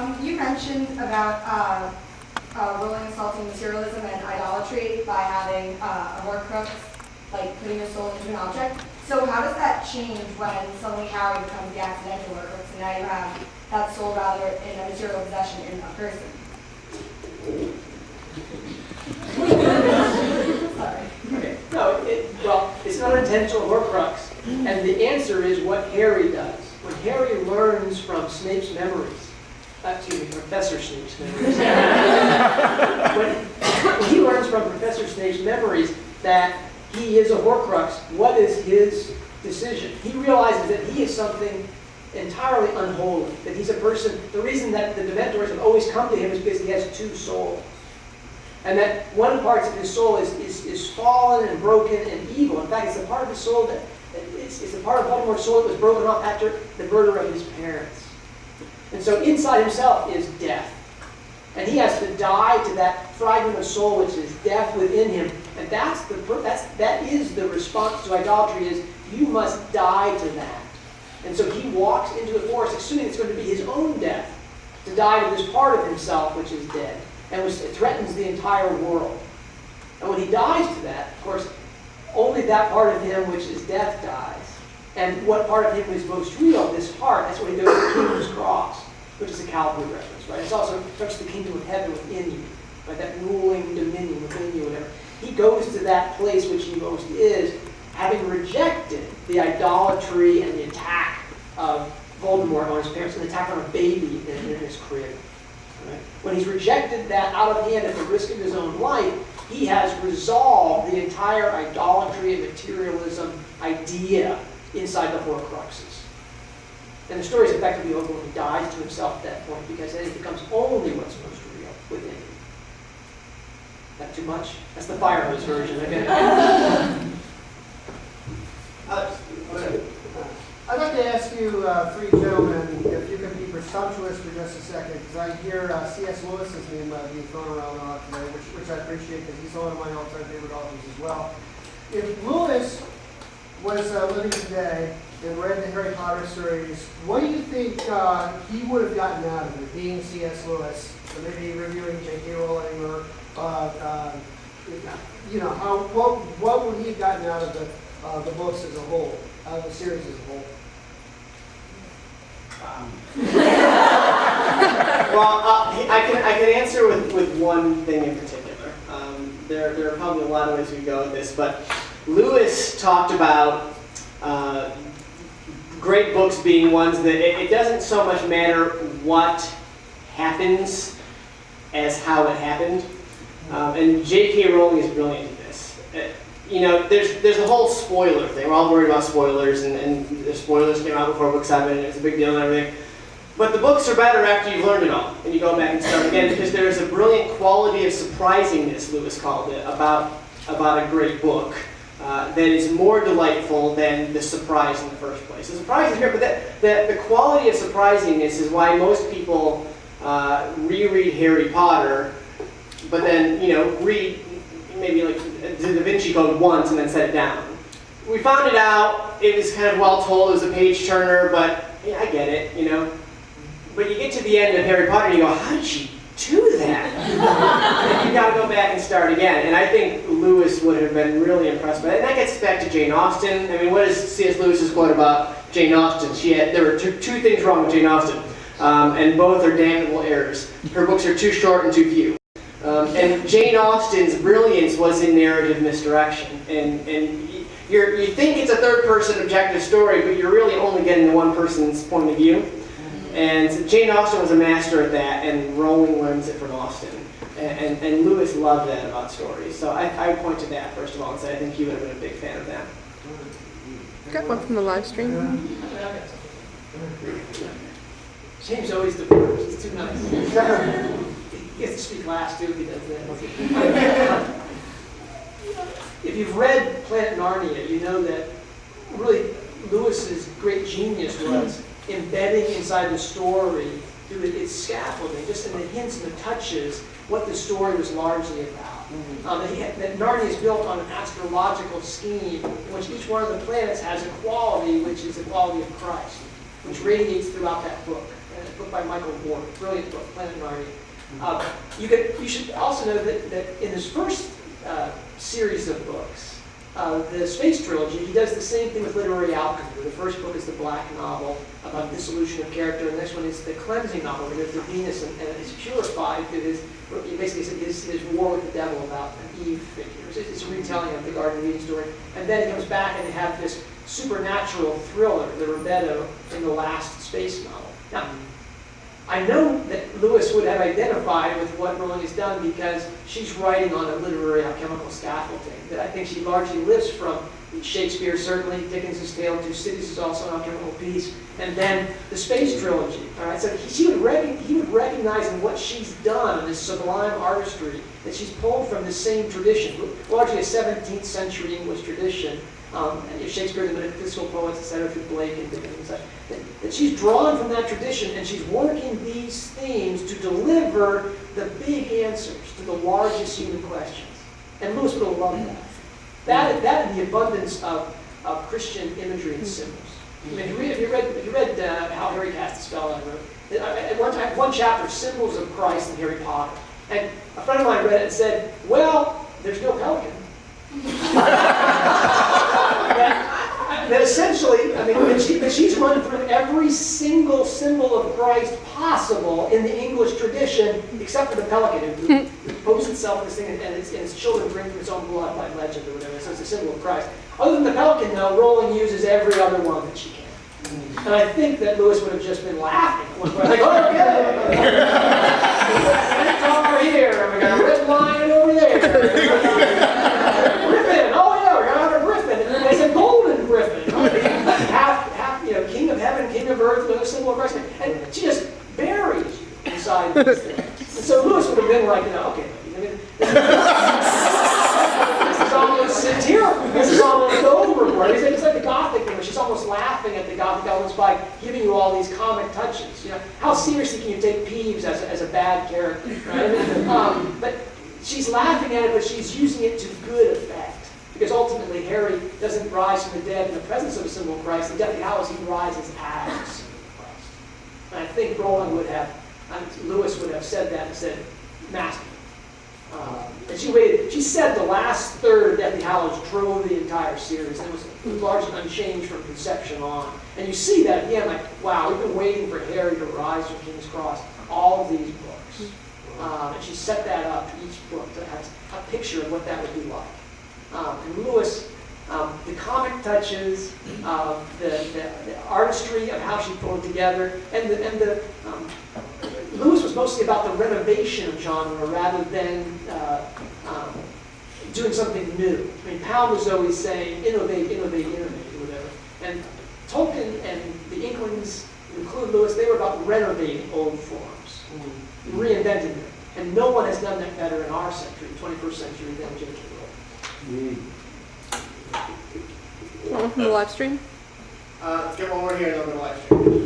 You mentioned about rolling, salting materialism and idolatry by having a Horcrux, like putting your soul into an object. So how does that change when suddenly Harry becomes the accidental Horcrux, and now you have that soul rather in a material possession in a person? Sorry. Okay. No, well, it's not an intentional Horcrux. And the answer is what Harry does. When Harry learns from Snape's memories, Professor Snape's memories, when he learns from Professor Snape's memories that he is a Horcrux, what is his decision? He realizes that he is something entirely unholy, that he's a person. The reason that the Dementors have always come to him is because he has two souls. And that one part of his soul is fallen and broken and evil. In fact, it's a part of his soul that it's a part of Voldemort's soul that was broken off after the murder of his parents. And so inside himself is death. And he has to die to that fragment of soul which is death within him. And that is the response to idolatry, is you must die to that. And so he walks into the forest assuming it's going to be his own death, to die to this part of himself which is dead, and which threatens the entire world. And when he dies to that, of course, only that part of him which is death dies. And what part of him is most real, this heart, that's when he goes to the Kingdom's Cross, which is a Calvary reference, right? It's also touches the kingdom of heaven within you, right? That ruling dominion within you, whatever. He goes to that place which he most is, having rejected the idolatry and the attack of Voldemort on his parents, an attack on a baby in his crib. Right? When he's rejected that out of hand at the risk of his own life, he has resolved the entire idolatry and materialism idea inside the Horcruxes. And the story is effectively over when he dies to himself at that point, because then it becomes only what's most real within him. Not too much? That's the fire hose version, okay? I'd like to ask you three gentlemen if you could be presumptuous for just a second, because I hear C.S. Lewis's name being thrown around a lot today, which I appreciate, because he's one of my all-time favorite authors as well. If Lewis was living today and read the Harry Potter series, what do you think he would have gotten out of it, being C.S. Lewis, or maybe reviewing J.K. Rowling, or what would he have gotten out of the books as a whole, out of the series as a whole? I can answer with one thing in particular. There are probably a lot of ways we go with this, but Lewis talked about great books being ones that it doesn't so much matter what happens as how it happened. And J.K. Rowling is brilliant at this. There's a whole spoiler thing. We're all worried about spoilers, and the spoilers came out before book 7, and it's a big deal and everything. But the books are better after you've learned it all, and you go back and start again, because there is a brilliant quality of surprisingness, Lewis called it, about a great book that is more delightful than the surprise in the first place. The surprise is great, but the quality of surprisingness is why most people reread Harry Potter, but then read maybe like the Da Vinci Code once and then set it down. We found it out. It was kind of well told. It was a page turner, but yeah, I get it, But you get to the end of Harry Potter and you go, how did she do that? And you got to go back and start again. And I think Lewis would have been really impressed by that. And that gets back to Jane Austen. I mean, what is C.S. Lewis's quote about Jane Austen? There were two things wrong with Jane Austen, and both are damnable errors. Her books are too short and too few. And Jane Austen's brilliance was in narrative misdirection. And you think it's a third-person objective story, but you're really only getting the one person's point of view. And Jane Austen was a master at that, and Rowling learns it from Austen. And Lewis loved that about stories. So I would point to that, first of all, and say I think he would have been a big fan of that. Got one from the live stream. James always defers. It's too nice. He gets to speak last, too, if he does that. If you've read Planet Narnia, you know that really Lewis's great genius was embedding inside the story through its scaffolding, just in the hints and the touches, what the story was largely about. That Narnia is built on an astrological scheme in which each one of the planets has a quality which is the quality of Christ, which radiates throughout that book. And book by Michael Ward, brilliant book, Planet Narnia. You should also know that in his first series of books, the Space Trilogy, he does the same thing with literary alchemy. The first book is the Black Novel about dissolution of character. The next one is the Cleansing Novel, where the Venus and is purified through his, basically his war with the devil about an Eve figure. It's a retelling of the Garden of Eden story. And then he comes back and they have this supernatural thriller, the Rebetto, in the last space novel. Now, I know that Lewis would have identified with what Rowling has done because she's writing on a literary alchemical scaffolding that I think she largely lives from. Shakespeare, certainly, Dickens' Tale of Two Cities is also an alchemical piece, and then the Space Trilogy. All right, so he would recognize in what she's done, in this sublime artistry, that she's pulled from the same tradition, largely a 17th century English tradition. Shakespeare, the metaphysical poets, etc., through Blake and Dickens and such, that she's drawn from that tradition and she's working these themes to deliver the big answers to the largest human questions. And Lewis would have loved that. That and the abundance of Christian imagery and symbols. I mean, if you read How Harry Cast a Spell, I wrote, at one time, one chapter, Symbols of Christ and Harry Potter. And a friend of mine read it and said, well, there's no pelican. that essentially, I mean, that she's run through every single symbol of Christ possible in the English tradition, except for the pelican, who posts itself in this thing, and its children drink from its own blood by legend or whatever. So it's a symbol of Christ. Other than the pelican, though, Rowling uses every other one that she can. And I think that Lewis would have just been laughing at one point, like, oh, okay, over here, and we got a red lion over there. Griffin, oh yeah, we're gonna have a griffin, and it's a golden griffin. Half, king of heaven, king of earth, with a symbol of Christ, and she just buries you inside this thing. And so Lewis would have been like, okay, this is almost satirical. This is almost overboard. It's like the Gothic thing, where she's almost laughing at the Gothic elements by giving you all these comic touches. How seriously can you take Peeves as a bad character, right? But she's laughing at it, but she's using it to good effect. Because ultimately, Harry doesn't rise from the dead in the presence of a symbol of Christ. The Deathly Hallows, he rises as a symbol of Christ. And I think Rowling would have, Lewis would have said that and said, masterful. And she said the last third of Deathly Hallows drove the entire series, and it was largely unchanged from conception on. And you see that again, like, wow, we've been waiting for Harry to rise from King's Cross, all of these books. And she set that up, each book, to have a picture of what that would be like. And Lewis, the comic touches, the artistry of how she pulled it together, and the Lewis was mostly about the renovation of genre rather than doing something new. I mean, Pound was always saying, innovate, innovate, innovate, or whatever. And Tolkien and the Inklings, include Lewis, they were about renovating old forms, reinventing them. And no one has done that better in our century, 21st century, than J.K. Rowling. From the live stream? Let's get one more here and then we'll live stream.